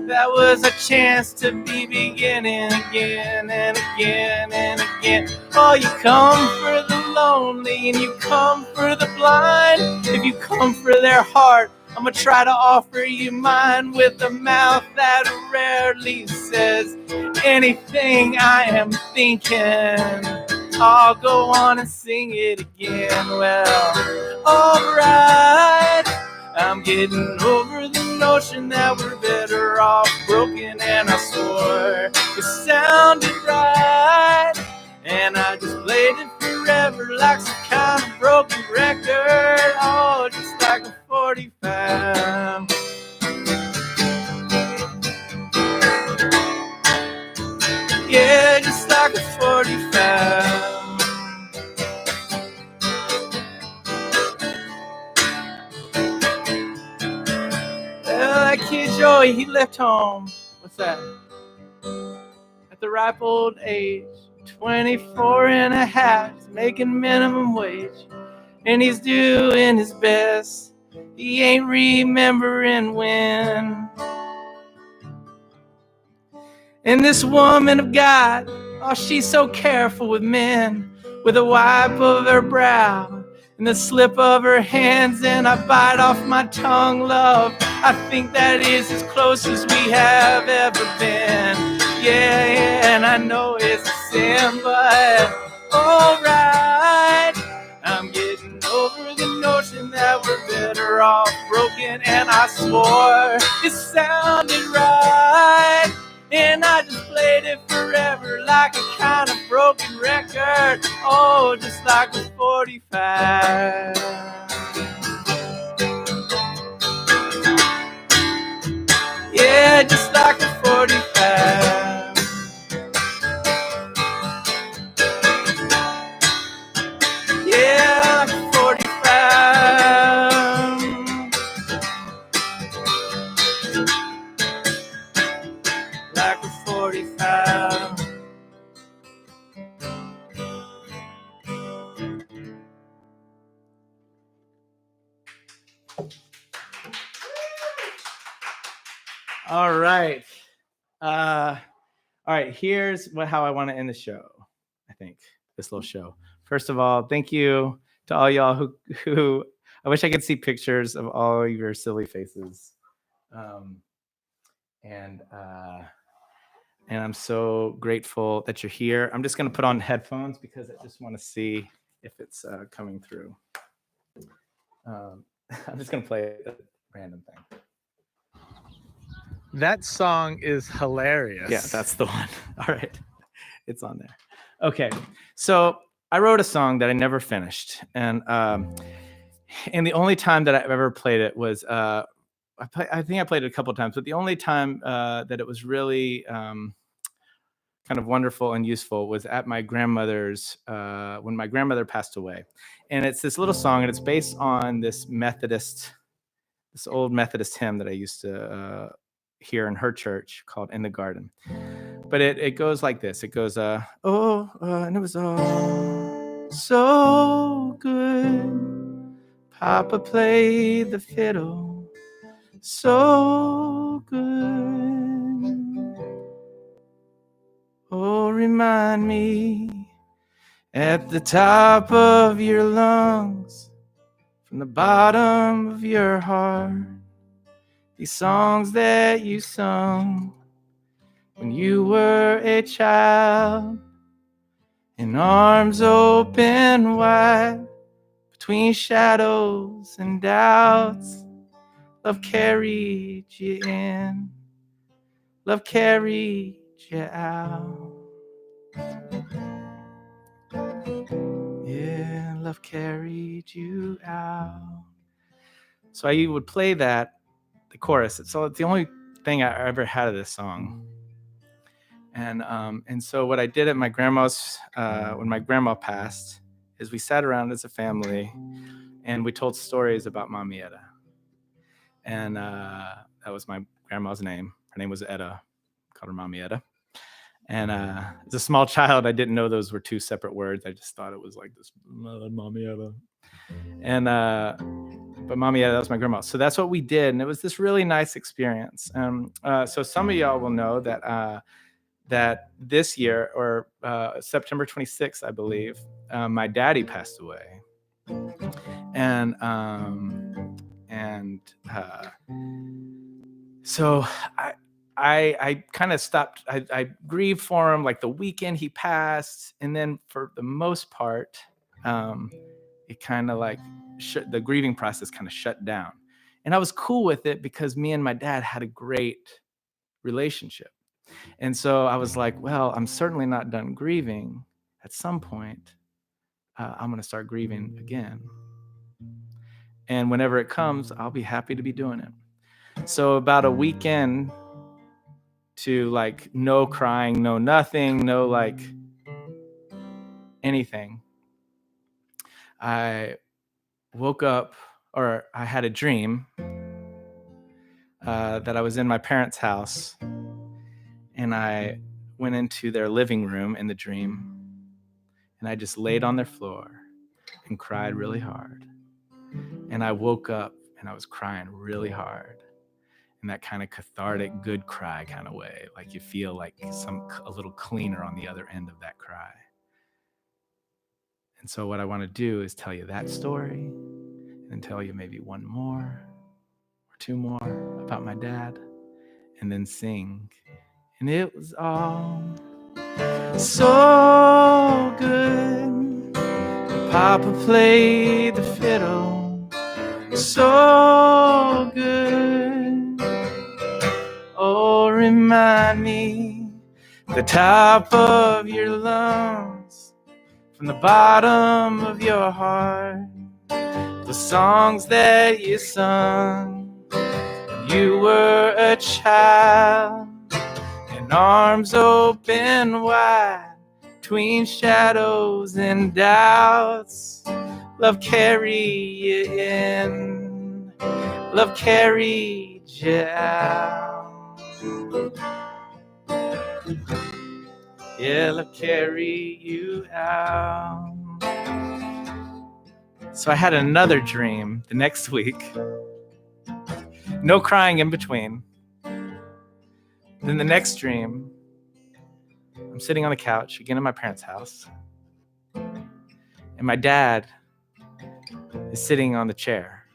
that was a chance to be beginning again and again and again. Oh, you come for the lonely and you come for the blind. If you come for their heart, I'm gonna try to offer you mine with a mouth that rarely says anything I am thinking. I'll go on and sing it again. Well, alright. I'm getting over the notion that we're better off broken, and I swore it sounded right. And I just played it forever like some kind of broken record. Oh, just like a 45. Yeah, just like a 45. Well, that kid Joey, he left home. What's that? ripe old age. 24 and a half, he's making minimum wage. And he's doing his best, he ain't remembering when. And this woman of God, oh, she's so careful with men, with a wipe of her brow and the slip of her hands, and I bite off my tongue, love. I think that is as close as we have ever been. Yeah, yeah, and I know it's a sin, but alright. I'm getting over the notion that we're better off broken, and I swore it sounded right. And I just played it forever like a kind of broken record. Oh, just like a 45. Yeah, just like a 45. Yeah, like a 45. Like a 45. All right. All right, here's how I want to end the show, I think, this little show. First of all, thank you to all y'all who I wish I could see pictures of all your silly faces. And I'm so grateful that you're here. I'm just going to put on headphones because I just want to see if it's coming through. I'm just going to play a random thing. That song is hilarious. Yeah, that's the one. All right. It's on there. Okay. So I wrote a song that I never finished. And the only time that I've ever played it was, I think I played it a couple of times, but the only time that it was really kind of wonderful and useful was at my grandmother's, when my grandmother passed away. And it's this little song, and it's based on this old Methodist hymn that I used to hear in her church called In the Garden. But it goes like this. It goes, and it was all so good. Papa played the fiddle so good. Oh, remind me at the top of your lungs, from the bottom of your heart, these songs that you sung when you were a child, in arms open wide, between shadows and doubts. Love carried you in, love carried you out. Yeah, love carried you out. So I would play the chorus. So it's the only thing I ever had of this song. And so what I did at my grandma's, when my grandma passed, is we sat around as a family and we told stories about Mommy Etta. And that was my grandma's name. Her name was Etta. Called her Mommy Etta. And as a small child, I didn't know those were two separate words. I just thought it was like this, Mommy Etta. And but Mommy Etta, that was my grandma. So that's what we did. And it was this really nice experience. So some of y'all will know that this year, or September 26th, I believe, my daddy passed away. And so I kind of stopped. I grieved for him like the weekend he passed, and then for the most part, it kind of like the grieving process kind of shut down. And I was cool with it because me and my dad had a great relationship. And so I was like, well, I'm certainly not done grieving. At some point, I'm going to start grieving again. And whenever it comes, I'll be happy to be doing it. So about a weekend to like no crying, no nothing, no like anything, I woke up, or I had a dream that I was in my parents' house, and I went into their living room in the dream, and I just laid on their floor and cried really hard. And I woke up and I was crying really hard, in that kind of cathartic, good cry kind of way, like you feel like a little cleaner on the other end of that cry. And so what I want to do is tell you that story, and tell you maybe one more or two more about my dad, and then sing. And it was all so good. Papa played the fiddle so good. Oh, remind me the top of your lungs, from the bottom of your heart, the songs that you sung when you were a child, and arms open wide between shadows and doubts. Love carried you in, love carried you out. Yeah, love carried you out. So I had another dream the next week. No crying in between. Then the next dream, I'm sitting on the couch again in my parents' house, and my dad is sitting on the chair.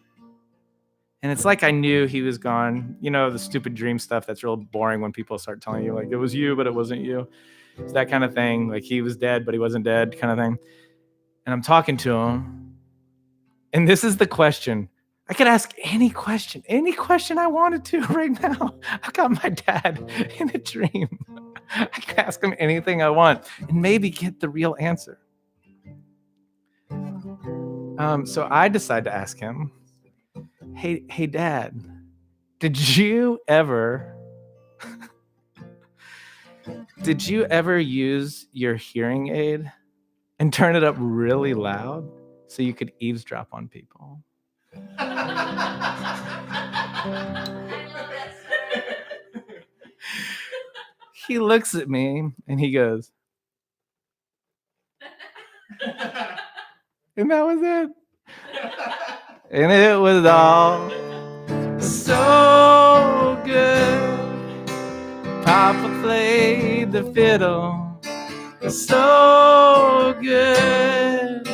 And it's like I knew he was gone. You know, the stupid dream stuff that's real boring when people start telling you, like, it was you, but it wasn't you. It's that kind of thing. Like, he was dead, but he wasn't dead kind of thing. And I'm talking to him. And this is the question. I could ask any question I wanted to right now. I got my dad in a dream. I can ask him anything I want and maybe get the real answer. So I decide to ask him, hey, Dad, did you ever use your hearing aid and turn it up really loud so you could eavesdrop on people? He looks at me and he goes, and that was it. And it was all so good. Papa played the fiddle so good.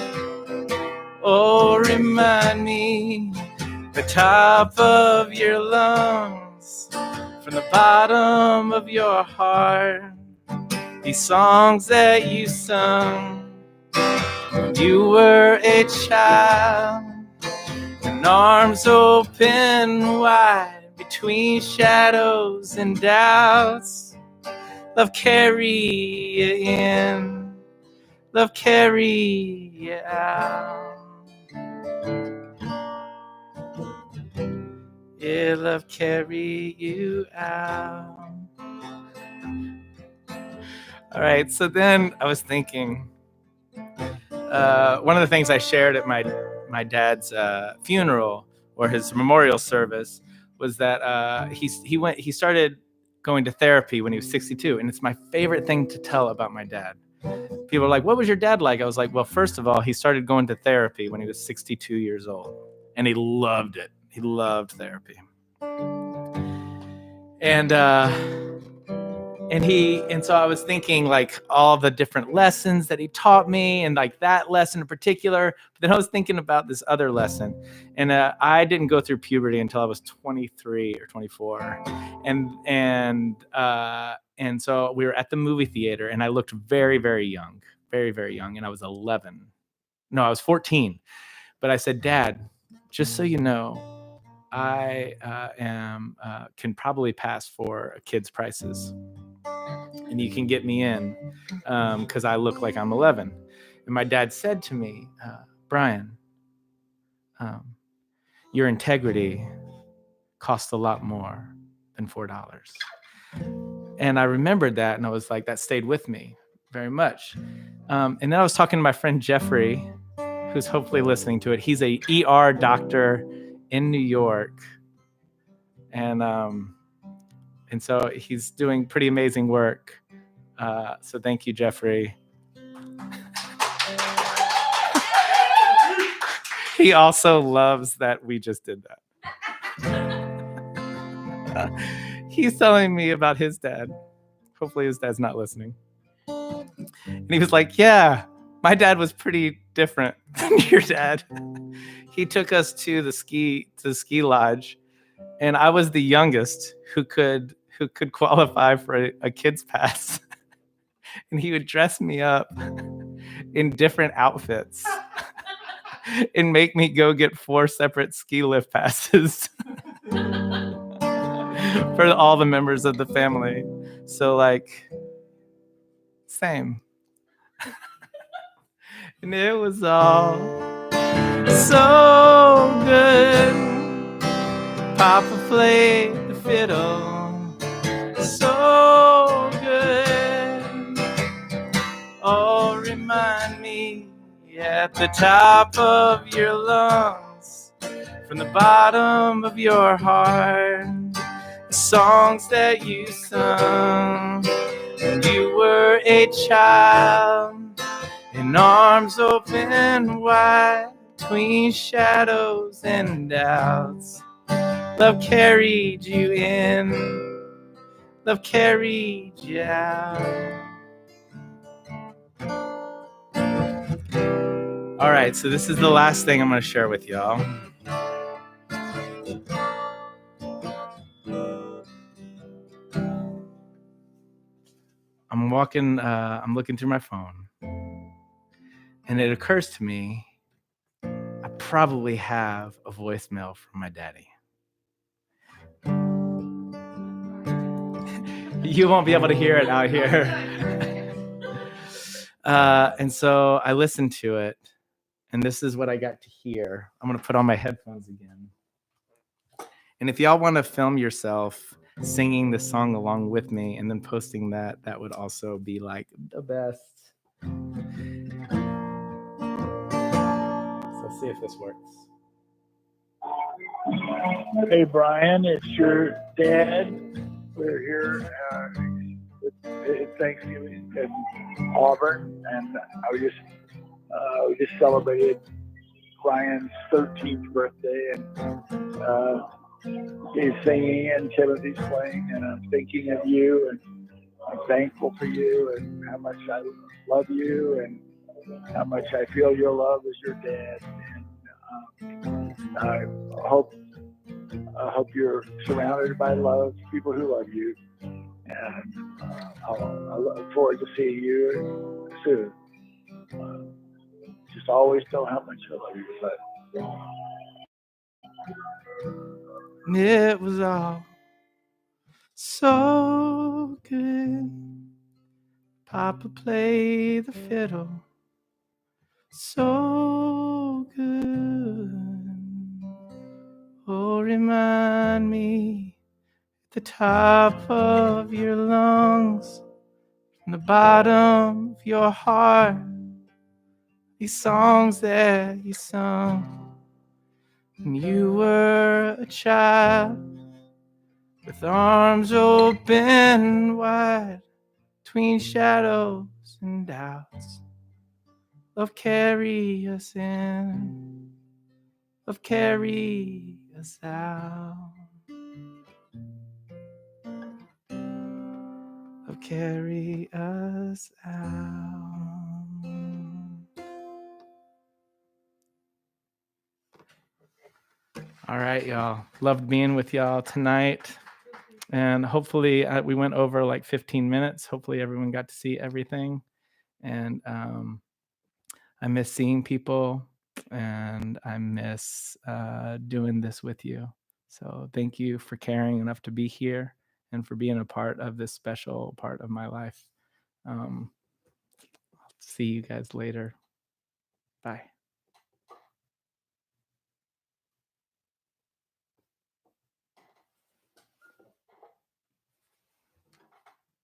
Oh, remind me the top of your lungs, from the bottom of your heart, these songs that you sung when you were a child, and arms open wide between shadows and doubts. Love carry you in, love carry you out. Yeah, love carry you out. All right, so then I was thinking, one of the things I shared at my dad's funeral, or his memorial service, was that he started going to therapy when he was 62, and it's my favorite thing to tell about my dad. People are like, "What was your dad like?" I was like, "Well, first of all, he started going to therapy when he was 62 years old, and he loved it. He loved therapy." And so I was thinking, like, all the different lessons that he taught me, and like that lesson in particular. But then I was thinking about this other lesson, and I didn't go through puberty until I was 23 or 24, and so we were at the movie theater, and I looked very, very young, very, very young, and I was 11. No, I was 14. But I said, "Dad, just so you know, I can probably pass for kids' prices, and you can get me in because I look like I'm 11." And my dad said to me, "Brian, your integrity costs a lot more than $4." And I remembered that, and I was like, that stayed with me very much. And then I was talking to my friend Jeffrey, who's hopefully listening to it. He's a ER doctor in New York, and so he's doing pretty amazing work. So thank you, Jeffrey. He also loves that we just did that. He's telling me about his dad. Hopefully his dad's not listening. And he was like, yeah, my dad was pretty different than your dad. He took us to the ski lodge, and I was the youngest who could qualify for a kid's pass. And he would dress me up in different outfits and make me go get 4 separate ski lift passes for all the members of the family. So like, same. And it was all so good. Papa played the fiddle, so good. Oh, remind me at the top of your lungs, from the bottom of your heart, the songs that you sung when you were a child, in arms open wide, between shadows and doubts. Love carried you in, love carried you out. All right, so this is the last thing I'm going to share with y'all. I'm looking through my phone, and it occurs to me, I probably have a voicemail from my daddy. You won't be able to hear it out here. And so I listened to it, and this is what I got to hear. I'm going to put on my headphones again. And if y'all want to film yourself singing this song along with me and then posting that, that would also be like the best. So let's see if this works. Hey, Brian, it's your dad. We're here at Thanksgiving in Auburn, and we just celebrated Brian's 13th birthday, and he's singing and Timothy's playing, and I'm thinking of you, and I'm thankful for you, and how much I love you, and how much I feel your love as your dad. And I hope you're surrounded by love, people who love you, and I look forward to seeing you soon. Just always know how much I love you. But It was all so good. Papa played the fiddle, so good. Oh, remind me at the top of your lungs, from the bottom of your heart, these songs that you sung when you were a child, with arms open wide, between shadows and doubts. Love carry us in, love carry us out. Love carry us out. All right, y'all. Loved being with y'all tonight. And hopefully we went over like 15 minutes. Hopefully everyone got to see everything. And I miss seeing people, and I miss doing this with you. So thank you for caring enough to be here and for being a part of this special part of my life. See you guys later. Bye.